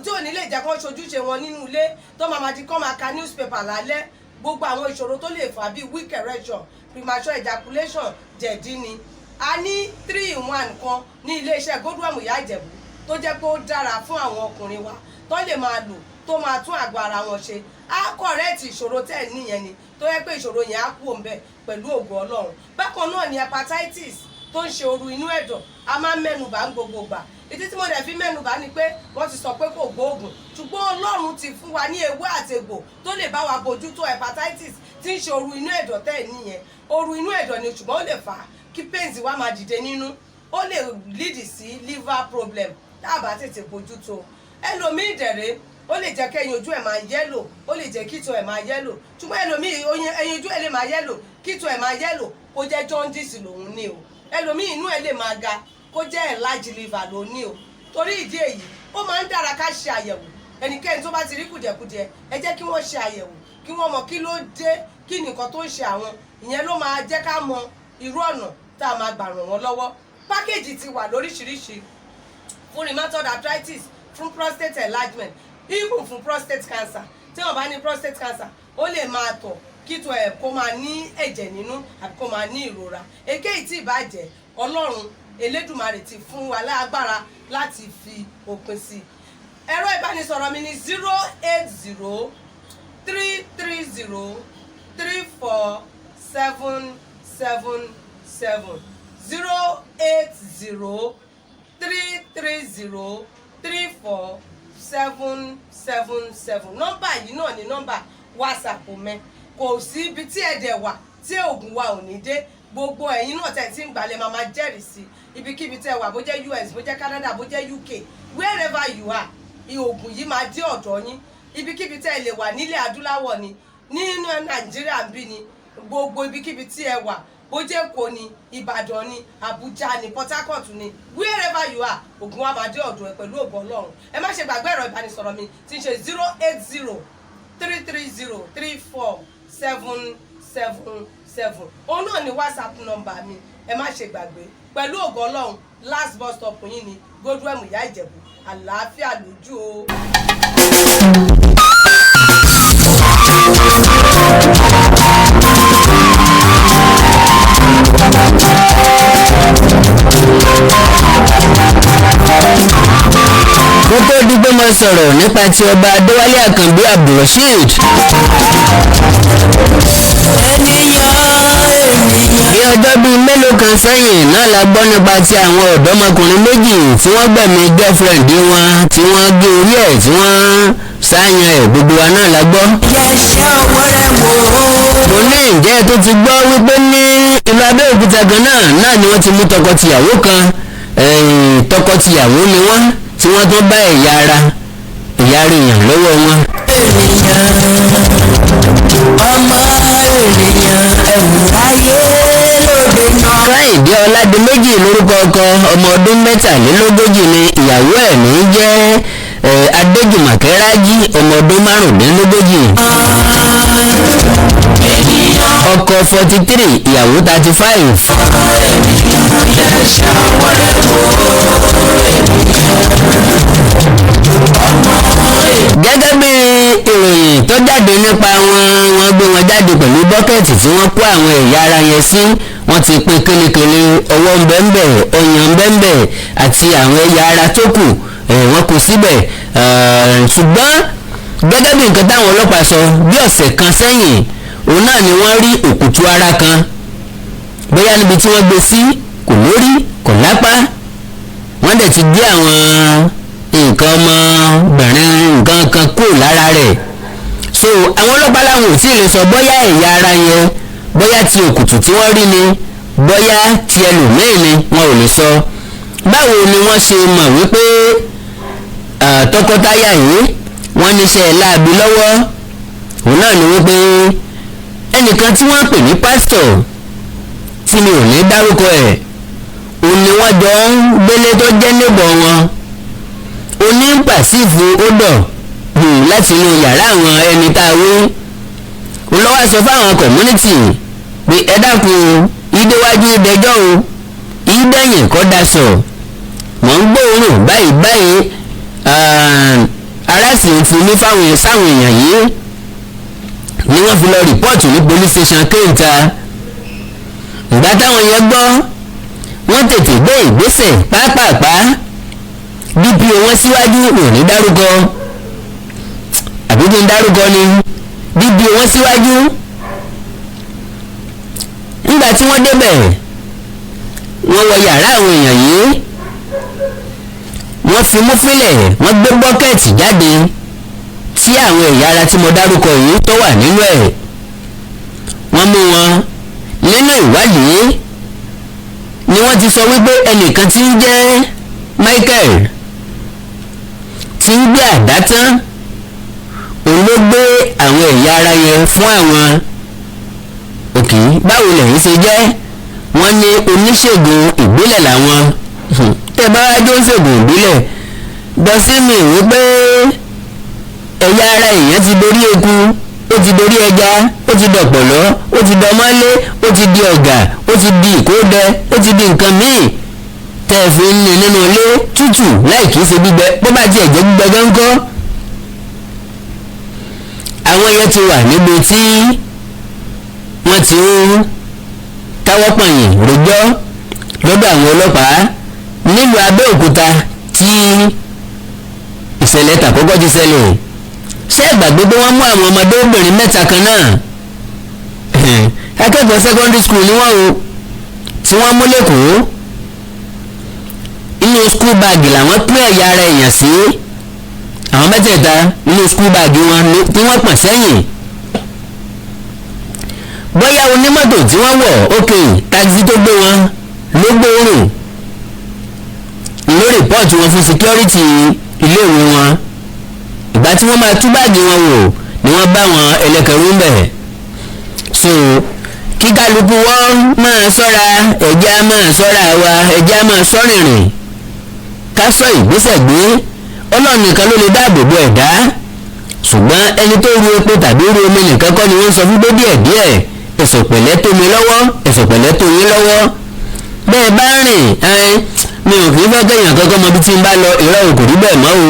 tí ò ní lè jẹ́ kó ṣojúṣe wọn nínú ilé, tó máa di kó máa ka newspaper lálẹ́, gbogbo àwọn ìṣòro tó lè fà bíi weak erection, premature ejaculation, jẹ̀dí ni. A ní 3-in-1 kan ní iléeṣẹ́ Godwem Ìyá Ìjẹ̀bú tó jẹ́ pé ó dára fún àwọn ọkùnrin wa tó lè máa lò tó máa tún àgọ́ ara wọn ṣe, á kọ̀rẹ́ẹ̀tì ìṣòro tẹ̀ níyẹn ni, tó yẹ pé ìṣòro yẹn á kú òǹbẹ pẹ̀lú ògo Ọlọ́run. Bákan náà ni hepatitis tó ń ṣe ooru inú ẹ̀dọ̀, a máa ń mẹ́nubà ń gbogbo gbà. Ìdí tí mo dẹ̀ fi mẹ́nubà ni pé wọ́n ti sọ pé kò gbóògùn, ṣùgbọ́n Ọlọ́run ti fún wa ní ewé àti egbò tó lè bá wa bójútó hepatitis tí ń ṣe ooru inú ẹ̀dọ̀ tẹ̀ níyẹn. Ooru inú ẹ̀dọ̀ ni, ṣùgbọ́n ó lè fà á kí pains wa máa dìde nínú, ó lè lead sí liver problem tá a bá tètè bójútó. Ẹlòmíì dẹ̀rẹ̀ ó lè jẹ́ kí ẹyin ojú ẹ̀ máa yẹ́lò, ó lè jẹ́ kíto ẹ̀ máa yẹ́lò, ṣùgbọ́n ẹlòmíì ẹyin ojú ẹ̀ lè máa yẹ́lò, kíto ẹ̀ máa yẹ́lò kó jẹ́ jaundice lòun ní o. Ẹlòmíì inú ẹ̀ lè máa ga kó jẹ́ enlarged liver ló ní o. Torí ìdí èyí ó máa ń dára ká ṣe àyẹ̀wò, ẹnikẹ́ni tó bá ti rí kùdìẹ̀kùdìẹ̀ ẹ jẹ́ kí wọ́n ṣe àyẹ̀wò kí wọ́n mọ kí ló dé, kí nìkan tó ń ṣe àwọn, ìyẹn ló máa jẹ́ ká mọ irú ọ̀nà tá a máa gbà ràn wọ́n lọ́wọ́. Pákéjì ti wà lóríṣiríṣi fún rheumatoid arthritis, fún prostate enlargement, even fún prostate cancer. Tí wọ́n bá ní prostate cancer ó lè máa tọ̀ kíto ẹ̀ kó máa ní ẹ̀jẹ̀ nínú àbí kó máa ní ìrora. Èkéyìí tí ìbàjẹ́ Ọlọ́run Elédùmarè ti fún wa lágbára láti fi òpin sí. Ẹ̀rọ ìbánisọ̀rọ̀ mi ni 080 330 34777 080 330 34777. Nọ́mbà yìí náà ni nọ́mbà WhatsApp mẹ́, kò sí ibi tí ẹ̀dẹ̀ wà tí oògùn wa ò ní dé. Gbogbo ẹ̀yin náà tẹ̀ tí ń gbalẹ̀ máa jẹ́rìí sí ibikíbi tẹ́ wà, bó jẹ́ US, bó jẹ́ Canada, bó jẹ́ UK, wherever you are, oògùn yìí máa dé ọ̀dọ̀ yín. Ibikíbi tẹ́ lè wà nílẹ̀ adúláwọ̀ ni, nínú Nàìjíríà bí ni, gbogbo ibikíbi tí ẹ wà, bó jẹ́ Èkó ni, Ìbàdàn ni, Àbújá ni, Port Harcourt ni, wherever you are, oògùn wa máa dé ọ̀dọ̀ ẹ pẹ̀lú ògo Ọlọ́run. Ẹ má ṣe gbàgbé ẹ̀rọ ìbánisọ̀rọ̀ mi tí ń ṣe 080 330 34777. Òun náà ni WhatsApp nọ́mbà mi, ẹ má ṣe gbàgbé. Pẹ̀lú ògo Ọlọ́run last bus stop yín ni Godwem Ìyá Ìjẹ̀bú. Àlàáfíà lójú o. Kó tó di pé mo sọ̀rọ̀ nípa ti ọba Adéwálé Àkànbí Abdulrasheed. Bí ọjọ́ bíi mélòó kan sẹ́yìn náà la gbọ́ nípa ti àwọn ọ̀dọ́mọkùnrin méjì tí wọ́n gbẹ̀mí girlfriend wọn, tí wọ́n gé orí ẹ̀, tí wọ́n sáyan ẹ̀, gbogbo wa náà la gbọ́. Mo ní ǹjẹ́ tó ti gbọ́ wípé ní ìlú Abẹ́òkúta gan náà ni wọ́n ti mú tọkọtìyàwó kan, tọkọtìyàwó ni wọ́n, tí wọ́n tó bá ẹ̀yà ara èèyàn lọ́wọ́ wọn. Káyìndé Ọládìméjì lórúkọ ọkọ, ọmọ ọdún 43 ni ìyàwó ẹ̀ ní jẹ́ Adéjùmọ̀kẹ́ Rájí ọmọ ọdún márùndínlógójì. ọkọ 43 ìyàwó 35. gẹ́gẹ́ bí ìròyìn tó jáde nípa wọ́n gbé wọn jáde pẹ̀lú bọ́kẹ́ẹ̀tì tí wọ́n kó àwọn ẹ̀yà ara yẹn sí. wọ́n ti pín kélekèle, ọwọ́ ń bẹ́ńbẹ́, ọyàn ń bẹ́ńbẹ́ àti àwọn ẹ̀yà ara tó kù wọ́n kó síbẹ̀. ṣùgbọ́n gẹ́gẹ́ bí nǹkan táwọn ọlọ́pàá sọ bí ọ̀sẹ̀ kan sẹ́yìn òun náà ni wọ́n rí òkùtù ara kan bóyá níbi tí wọ́n gbé sí kò lórí kò lápá. wọ́n dẹ̀ ti gé àwọn nǹkan ọmọbìnrin nǹkan kan kúrò lára rẹ̀. so àwọn ọlọ́pàá làwọn ò tí ì lè sọ bóyá ẹ̀yà ara yẹn bóyá ti òkùtù tí wọ́n rí ni bóyá ti ẹlòmíì ni wọn ò lè sọ. báwo ni wọ́n ṣe mọ̀ wípé tọkọtaya yìí wọ́n níṣẹ́ láabi lọ́wọ́? òun náà ni wípé ẹnìkan tí wọ́n pè ní pásítọ̀ tí mi ò ní dárúkọ ẹ̀ òun ni wọ́n jọ ń gbélé tó jẹ́ níbọ̀ wọn. onípàṣífù ódọ̀ láti inú yàrá àwọn ẹni tá a wí. òun lọ́wọ́ sọ fáwọn community pé ẹ dákun ìdéwájú ìdẹjọ́ o ìdẹ́yìn kọ́ daṣọ mọ̀ ń gbóòórùn báyìí báyìí. ara sì ń ti ní sáwọn èèyàn yìí ni wọ́n fi lọ rìpọ́ọ̀tù ní police station kéńtà. ìgbà táwọn yẹn gbọ́ wọ́n tètè gbé ìgbésẹ̀ pápápá. DPO wọn síwájú wọn ní dárúkọ àbí kí n dárúkọ ni DPO wọn síwájú. nígbà tí wọ́n débẹ̀ wọ́n wọ yàrá àwọn èèyàn yìí wọ́n fi mú fílẹ̀ wọ́n gbé bọ́kẹ́ẹ̀tì jáde tí àwọn ẹ̀yà ara tí mo dárúkọ yìí tó wà nínú ẹ̀. wọ́n mú wọn nínú ìwádìí ni wọ́n ti sọ wípé ẹnìkan tí ń jẹ́ Michael tí ń gbé àdá tán òun ló gbé àwọn ẹ̀yà ara yẹn fún àwọn. òkè báwo lẹ́yìn ṣe jẹ́? wọ́n ní oníṣègùn ìbílẹ̀ làwọn. tẹ́ bá wá jó ṣègùn ìbílẹ̀ dọ́símì wípé ẹ̀yà ara èèyàn ti dorí eku, ó ti dorí ẹja, ó ti dọ̀pọ̀lọ́, ó ti dọmọ́lé, ó ti di ọ̀gà, ó ti di ìkódẹ, ó ti di nǹkan míì tẹ́ ẹ fi ń ní nínú ilé tútù láì kìí ṣe gbígbẹ bó bá tiẹ̀ jẹ́ gbígbẹ gángọ́. àwọn yẹn ti wà níbi tí wọ́n ti ń káwọ́ pọ̀nyìn rojọ́ lọ́dọ̀ àwọn ọlọ́pàá nílùú Abẹ́òkúta tí ìṣẹ̀lẹ̀ tàkọ́kọ́ ti ṣẹlẹ̀. ṣé ìgbàgbé pé wọ́n mú àwọn ọmọdébìnrin mẹ́ta kan náà akẹ́kọ̀ọ́ secondary school ni wọ́n o tí wọ́n mú lẹ́kọ̀ọ́. inú school bag làwọn pín ẹ̀yà ara èèyàn sí àwọn mẹ́tẹ̀ẹ̀ta nínú school bag wọn tí wọ́n pọ̀n sẹ́yìn. bóyá onímọ́tò tí wọ́n wọ̀ taxi tó gbé wọn ló gbóòórùn ló rìpọ́ọ̀tù wọn fún security iléèwé wọn. ìgbà tí wọ́n máa tú báàgì wọn wò ni wọ́n bá wọn ẹlẹ́kẹ̀rú ń bẹ̀. so kí kálukú wọn máa ṣọ́ra ẹ̀já máa ṣọ́ra wa ẹ̀já máa ṣọ́rìnrìn ká sọ ìgbésẹ̀ gbé. Ọlọ́run nìkan ló lè dáàbò bo ẹ̀dá ṣùgbọ́n ẹni tó ru epo tàbí ru omi nìkan kọ́ ni wọ́n sọ fún díẹ̀ díẹ̀ ẹ̀sọ̀ pẹ̀lẹ́ tó mi lọ́wọ́ ẹ̀sọ̀ pẹ̀lẹ́ tó yín lọ́wọ́. bẹ́ẹ̀ bá rìn mi ò kì í fẹ́ kẹ́yìn kankan mọ bí tí ń bá lọ ìrọ̀ òkò rí bẹ́ẹ̀ mọ́ o.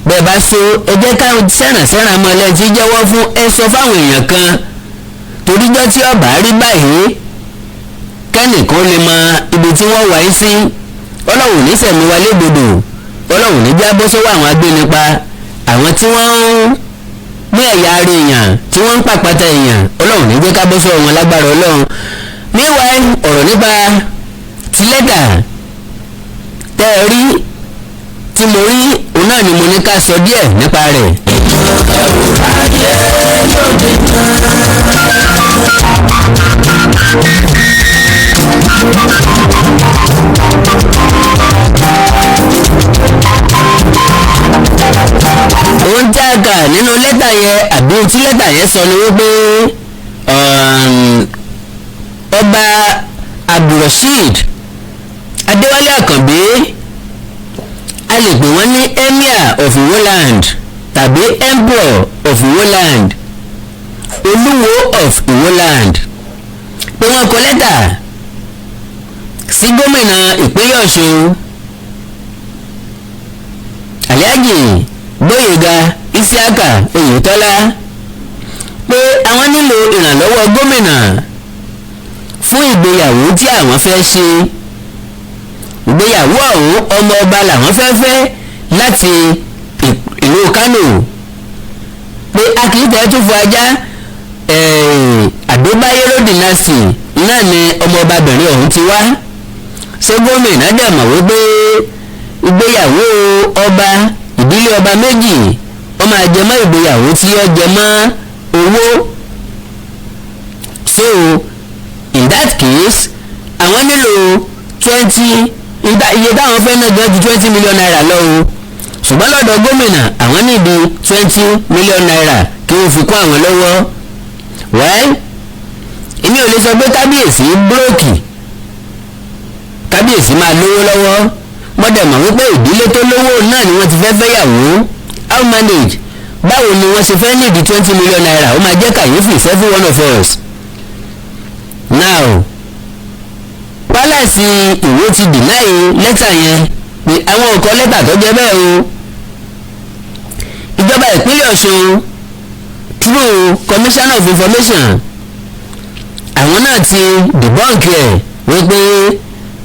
bẹ́ẹ̀ bá so ẹ jẹ́ ká sẹ́rànsẹ́rà mọ́ ẹ ti jẹ́wọ́ fún ẹ sọ fáwọn èèyàn kan toríjọ́ tí ọba rí báyìí kẹ́nìkan lè mọ ibi tí wọ́n wáyé sí. Ọlọ́run ní sẹ̀mí wa légbodò, Ọlọ́run ní já bọ́ sọ́wọ́ àwọn agbénipa, àwọn tí wọ́n ń gbé ẹ̀yà ara èèyàn tí wọ́n ń pàpàtà èèyàn, Ọlọ́run ní jẹ́ ká bọ́ sọ́wọ́ wọn lágbára Ọlọ́run. Meanwhile ọ̀rọ̀ nípa ti lẹ́tà tẹ́ ẹ rí tí mo rí òun náà ni mo ní ká sọ díẹ̀ nípa rẹ̀. ohun tí a kà nínú lẹ́tà yẹn àbí ohun tí lẹ́tà yẹn sọ ni wípé ọba Abdulrasheed Adéwálé Àkànbí a lè pè wọ́n ní emir of Iwoland tàbí emperor of Iwoland, Oluwo of Iwoland, pé wọ́n kọ lẹ́tà sí gómìnà ìpínlẹ̀ Ọ̀ṣun Alhaji Gboyega Isiaka Oyetola pé àwọn nílò ìrànlọ́wọ́ gómìnà fún ìgbéyàwó tí àwọn fẹ́ ṣe. Ìgbéyàwó ọ̀hún ọmọ ọba làwọn fẹ́ fẹ́ láti ìlú Kánò, pé a kì í tẹ́ tó fún ajá Àdóbáyérò dynasty náà ni ọmọ ọbabìnrin ọ̀hún ti wá. Ṣé gómìnà dẹ̀ mọ̀ wípé ìgbéyàwó ọba ìdílé ọba méjì ó máa jẹ mọ́ ìgbéyàwó tí ó jẹ mọ́ owó. So in that case àwọn nílò 20 iye táwọn fẹ́ náà jẹ́ ju 20 million naira lọ o, ṣùgbọ́n lọ́dọ̀ gómìnà àwọn níbi 20 million naira kí wọ́n fi kún àwọn lọ́wọ́. Well, èmi ò lè sọ pé kábíyèsí búrókì, kábíyèsí máa lówó lọ́wọ́, wọ́n dẹ̀ mọ̀ wípé ìdílé tó lówó náà ni wọ́n ti fẹ́ fẹ́yàwó. How manage? Báwo ni wọ́n ṣe fẹ́ níbi 20 million naira? Ó máa jẹ́ kàyéfì for every one of us. Now pálásì Ìwó ti dìnáì lẹ́tà yẹn pé àwọn ò kọ lẹ́tà tó jẹ́ bẹ́ẹ̀ o. Ìjọba ìpínlẹ̀ Ọ̀ṣun through Commissioner of Information àwọn náà ti debunk ẹ̀ wípé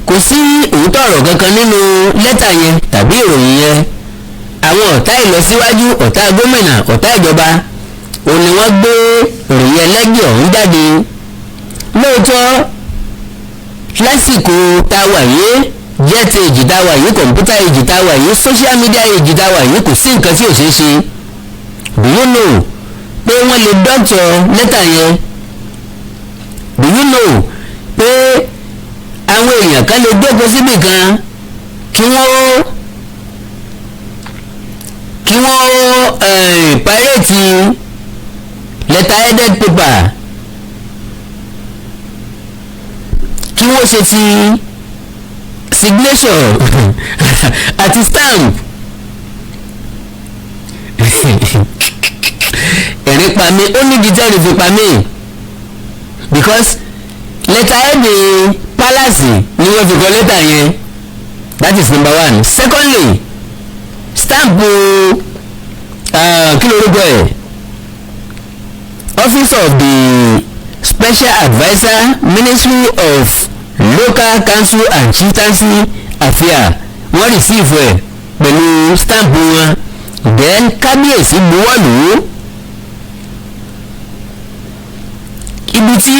kò sí òótọ́ ọ̀rọ̀ kankan nínú lẹ́tà yẹn tàbí ìròyìn yẹn. Àwọn ọ̀tá ìlọsíwájú, ọ̀tá gómìnà, ọ̀tá ìjọba òun ni wọ́n gbé ìròyìn ẹlẹ́jẹ̀ ọ̀hún jáde. Lóòótọ́ lásìkò tá a wà yìí, jet age tá a wà yìí, computer age tá a wà yìí, social media age tá a wà yìí, kò sí nǹkan tí ò ṣeé ṣe. Do you know pé wọ́n lè dọ́kítọ̀ lẹ́tà yẹn? Do you know pé àwọn èèyàn kan lè jókòó síbì kan kí wọ́n pirate letter-headed paper, kí wọ́n ṣe ti signature àti stamp. Ẹ̀rín pa mí, ó ní detail fi pa mí because letter-head palace ni wọ́n fi kọ lẹ́tà yẹn. That is number one. Secondly, stamp kí lorúkọ ẹ̀, Office of the Special Adviser, Ministry of Local Council and Chieftaincy Affairs, wọ́n receive ẹ̀ pẹ̀lú stamp wọn. Then kábíyèsí buwọ́lù. Ibi tí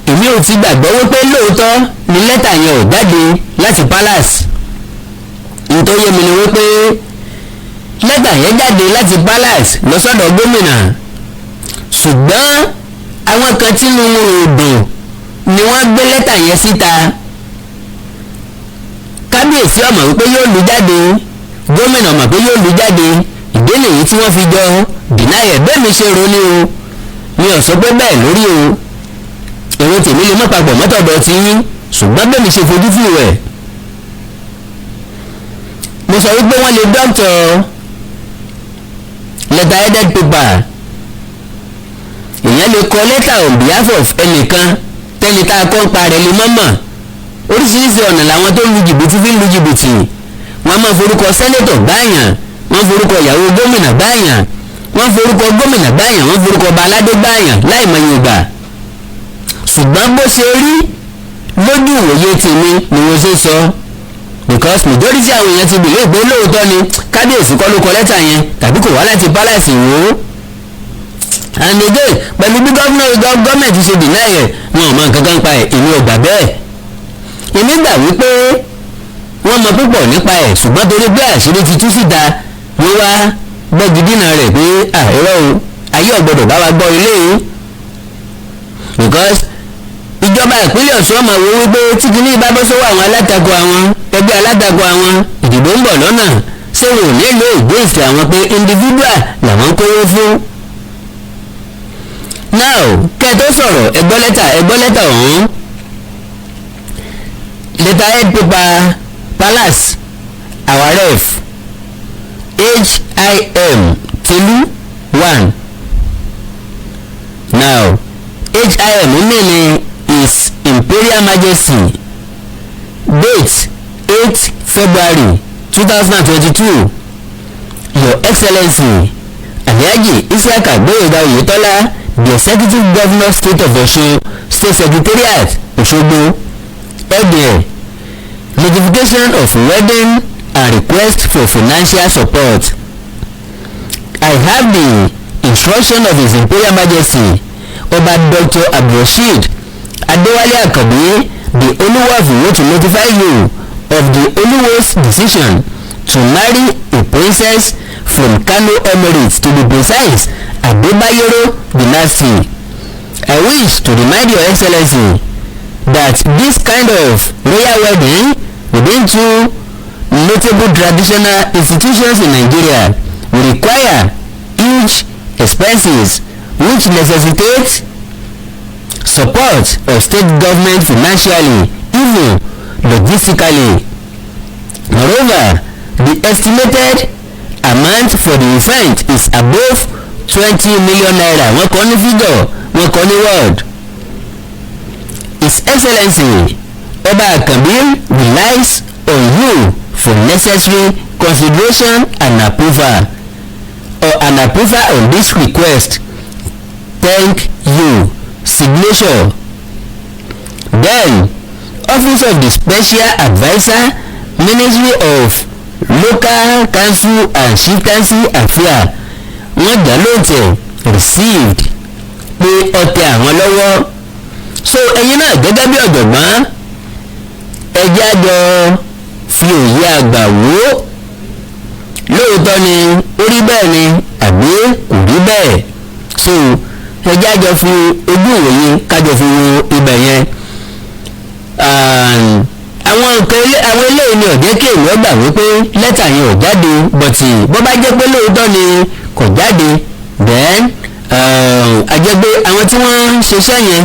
èmi ò ti gbàgbọ́ wípé lóòótọ́ ni lẹ́tà yẹn ò jáde láti palace. Nítorí èmi ni wípé lẹ́tà yẹn jáde láti palace lọ́sọ̀dọ̀ gómìnà, ṣùgbọ́n àwọn kan tí inú wọn ò dùn ni wọ́n gbé lẹ́tà yẹn síta. Kábíyèsí ó mọ̀ wípé yóò lù jáde, gómìnà mọ̀ pé yóò lù jáde, ìdí nìyí tí wọ́n fi jọ deny ẹ̀. Bẹ́ẹ̀ mi ṣe rò ní o, mi ò sọ pé bẹ́ẹ̀ lórí o, èrò tèmi lè mọ́ papọ̀ mọ́tọ̀dọ̀ tí yín, ṣùgbọ́n bẹ́ẹ̀ mi ṣe fojú fún ẹ̀. Mo sọ wípé wọ́n lè dọ́kítọ̀ letter-headed paper. Èèyàn lè kọ lẹ́tà on behalf of ẹnìkan tẹ́ni tá a kọ́ ń parẹ́ lè mọ́mọ́. Oríṣiríṣi ọ̀nà làwọn tó ń lu jìbìtì fi ń lu jìbìtì. Wọ́n máa forúkọ sẹ́nẹ́tọ̀ gbáàyàn, wọ́n forúkọ ìyàwó gómìnà gbáàyàn, wọ́n forúkọ gómìnà gbáàyàn, wọ́n forúkọ ọba aládé gbáàyàn láì mọye ìgbà. Ṣùgbọ́n bó ṣe rí lójú ìwòye tèmi ni mo ṣe sọ, because majority àwọn èèyàn ti bèèrè pé lóòótọ́ ni kábíyèsí kọ́ ló kọ lẹ́tà yẹn tàbí kò wá láti palace Ìwó. And again, pẹ̀lú bí gọ́ọ̀mẹ̀ntì ṣe deny ẹ̀, wọn ò mọ nǹkan kan pa ẹ̀, èmi ò gbà bẹ́ẹ̀. Èmi gbà wípé wọ́n mọ púpọ̀ nípa ẹ̀, ṣùgbọ́n torí bí àṣírí ti tú síta wọ́n wá gbọ́gi dínà rẹ̀ pé àìrọ́ o, ayé ọ̀gbọ́dọ̀ bá wa gbọ́ ilé yìí. Because ìjọba ìpínlẹ̀ Ọ̀ṣun ọmọ wo wípé tí kìíní bá bọ́ sọ́wọ́ àwọn alátakò àwọn ẹgbẹ́ alátakò àwọn, ìdìbò ń bọ̀ lọ́nà, ṣé wọn ò nílò ìgbésẹ̀ àwọn pé individual làwọn kówó fún. Now kẹ́ ẹ tó sọ̀rọ̀ ẹgbọ́ lẹ́tà ọ̀hún, letter-head paper palace our ref age HIM Telu 1. Now HIM meaning His Imperial Majesty. Date 8 February 2022. Your Excellency Alhaji Isiaka Igboho'S Oyetola, the Executive Governor State of Osun State Secretariat Osogbo. Heading: Notification of wedding and request for financial support. I have the instruction of His Imperial Majesty Oba Dr. Abdulrasheed Adewale Akabi, the Oluwo'S, to notify you of the Oluwo'S decision to marry a princess from Kano Emirates, to be precise, Adebayero dynasty. I wish to remind Your Excellency that this kind of royal wedding within two notable traditional institutions in Nigeria will require huge expenses which necessitate support of state government financially, even logistically. Moreover, the estimated amount for the event is above 20 million naira. Wọ́n kọ́ ní figure, wọ́n kọ́ ní word. His Excellency Oba Akabi relies on you for necessary consideration and approval on this request. Thank you. Signature. Then, Office of the Special Adviser, Ministry of Local Council and Chieftaincy Affairs, wọ́n gbà lóòótọ́ received pé ọtẹ àwọn lọ́wọ́. So ẹ̀yin náà gẹ́gẹ́ bí ọ̀jọ̀gbọ́n ẹjẹ́ àjọ fi òye àgbà wò ó, lóòótọ́ ni ó rí bẹ́ẹ̀ ni àbí kò rí bẹ́ẹ̀. So ẹjẹ́ àjọ fi ojú ìwòye kájọ fi wo ibẹ̀ yẹn. Àwọn eléyìí ni ọ̀jẹ́ kí èèyàn gbà wípé lẹ́tà yẹn ò jáde, bọ̀tì bó bá jẹ́ pé lóòótọ́ ni kò jáde, then àjẹgbé àwọn tí wọ́n ń ṣiṣẹ́ yẹn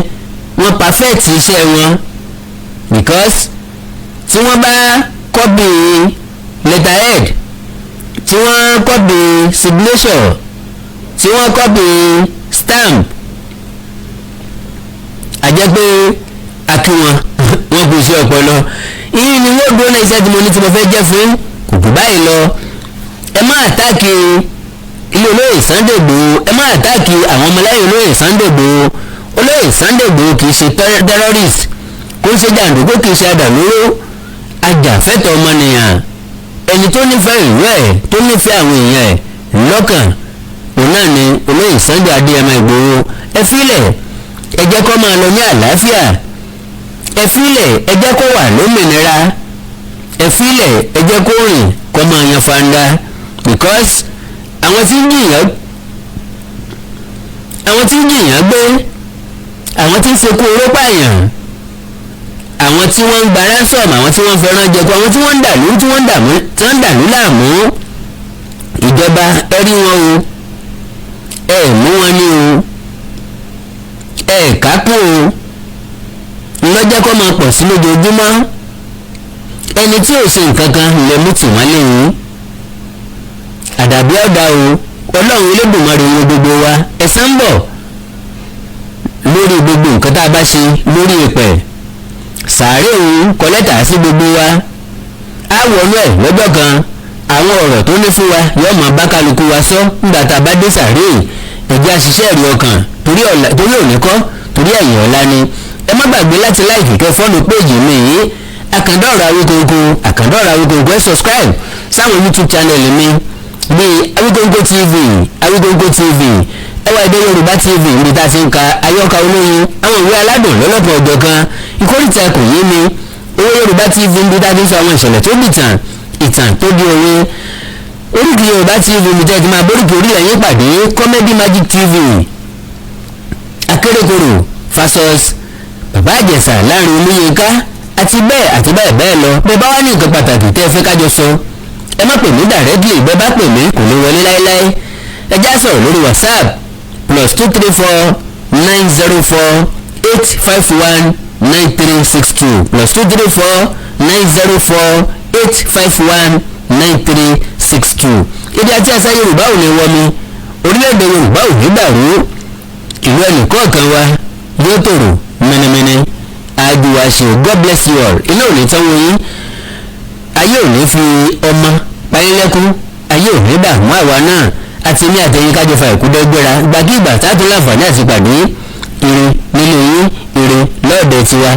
wọ́n perfect iṣẹ́ wọn, because tí wọ́n bá copy letterhead, tí wọ́n copy signature, tí wọ́n copy stamp, àjẹgbé akíwọn wọ́n kò ṣe ọpọlọ. Ìyí ni wọ́n gbóná iṣẹ́ tí mo ní tí mo fẹ́ jẹ́ fún kò jù báyìí lọ. Ẹ má àtáàkì ilé olóyè Sunday Igboho, ẹ má àtáàkì àwọn ọmọlẹ́yìn olóyè Sunday Igboho. Olóyè Sunday Igboho kì í ṣe terrorist, kò ń ṣe jàǹdùkú, kì í ṣe adàlúró, ajàfẹ́tọ̀ ọmọnìyàn, ẹni tó nífẹ̀ẹ́ ìlú ẹ̀, tó nífẹ̀ẹ́ àwọn èèyàn ẹ̀ lọ́kàn, òun náà ni olóyè Sunday Adéyẹmọ Igboho. Ẹ fílẹ̀, ẹ jẹ́ kó máa lọ ní àlàáfíà. Ẹ fílẹ̀, ẹ jẹ́ kó wà lómìnira. Ẹ fílẹ̀, ẹ jẹ́ kó rìn kó máa yan fanda, because àwọn tí ń jìyàn gbé, àwọn tí ń sekú oró pààyàn, àwọn tí wọ́n ń gba ransom, àwọn tí wọ́n fẹ́ràn jẹko, àwọn tí wọ́n ń dàlú láàmú, ìjọba ẹ rí wọn o, ẹ mú wọn ní o, ẹ kápò o, lọ́jọ́ kó máa pọ̀ sí lójoojúmọ́. Ẹni tí ò ṣe nǹkan kan lè mú tì wọ́n léyìn. Àdàbí ọ̀dà o, Ọlọ́run Elédùmarè wo gbogbo wa, ẹ̀san ń bọ̀ lórí gbogbo nǹkan tá a bá ṣe lórí ìpẹ̀. Sàárè òun kọ lẹ́tà sí gbogbo wa, á wọnú ẹ̀ lọ́jọ́ kan. Àwọn ọ̀rọ̀ tó ní fún wa yóò máa bá kálukú wa sọ nígbà tá a bá dé sàárè. Ẹ̀jẹ̀ àṣìṣe ẹ̀rí ọkàn torí òní kọ́, torí ẹ̀yìn ọ̀la ni. Ẹ má gbàgbé láti láìkì kẹ́ fọ́lù péèjì mi yìí, Àkàndọ̀rọ̀ Awikonko. Ẹ subscribe sáwọn YouTube channel mi bíi Awikonko TV, Ẹwà Èdè Yorùbá TV, níbi tá a ti ń ka àyọkà olóyin, àwọn ìwé aládùn lọ́lọ́pọ̀ ọjọ́ kan, ìkórìtà kò yé mi. Owó Yorùbá TV, níbi tá a ti ń sọ àwọn ìṣẹ̀lẹ̀ tó bìtàn, ìtàn tó di òwe. Oríkì Yorùbá TV, níbi tá a ti máa bóríkì orílẹ̀ yín pàdé. Comedy Magic TV, Akérèkòrò versus Bàbá Àjẹsà láàrin Olúyinká, àti bẹ́ẹ̀ bẹ́ẹ̀ lọ. Bẹ́ẹ̀ bá wá ní nǹkan pàtàkì tẹ́ ẹ fẹ́ kájọ sọ, ẹ má pè mí directly. Bẹ́ẹ̀ bá pè mí kò ní wọlé láéláé. Ẹ já sọ̀rọ̀ lórí WhatsApp +234 904 851 9362 +234 904 851 9362. èdè àti àṣà Yorùbá ò ní wọmi, orílẹ̀-èdè Yorùbá ò ní dàrú, ìlú ẹnìkọ̀ọ̀kan wa yóò tòrò mẹ́nẹ́mẹ́nẹ́. àjùwà ṣe God bless you all. iná ò ní tán wọ́n yín, ayé ò ní fi ọmọ payínlẹ́kún, ayé ò ní dààmú àwa náà, àti ní àtẹ̀yìn kájọ fa ìkúdẹ́gbẹ́ra gbàgígbà tá a tún láǹfààní àti pàdé ire nílé yín, ire lọ́ọ̀dẹ tiwa.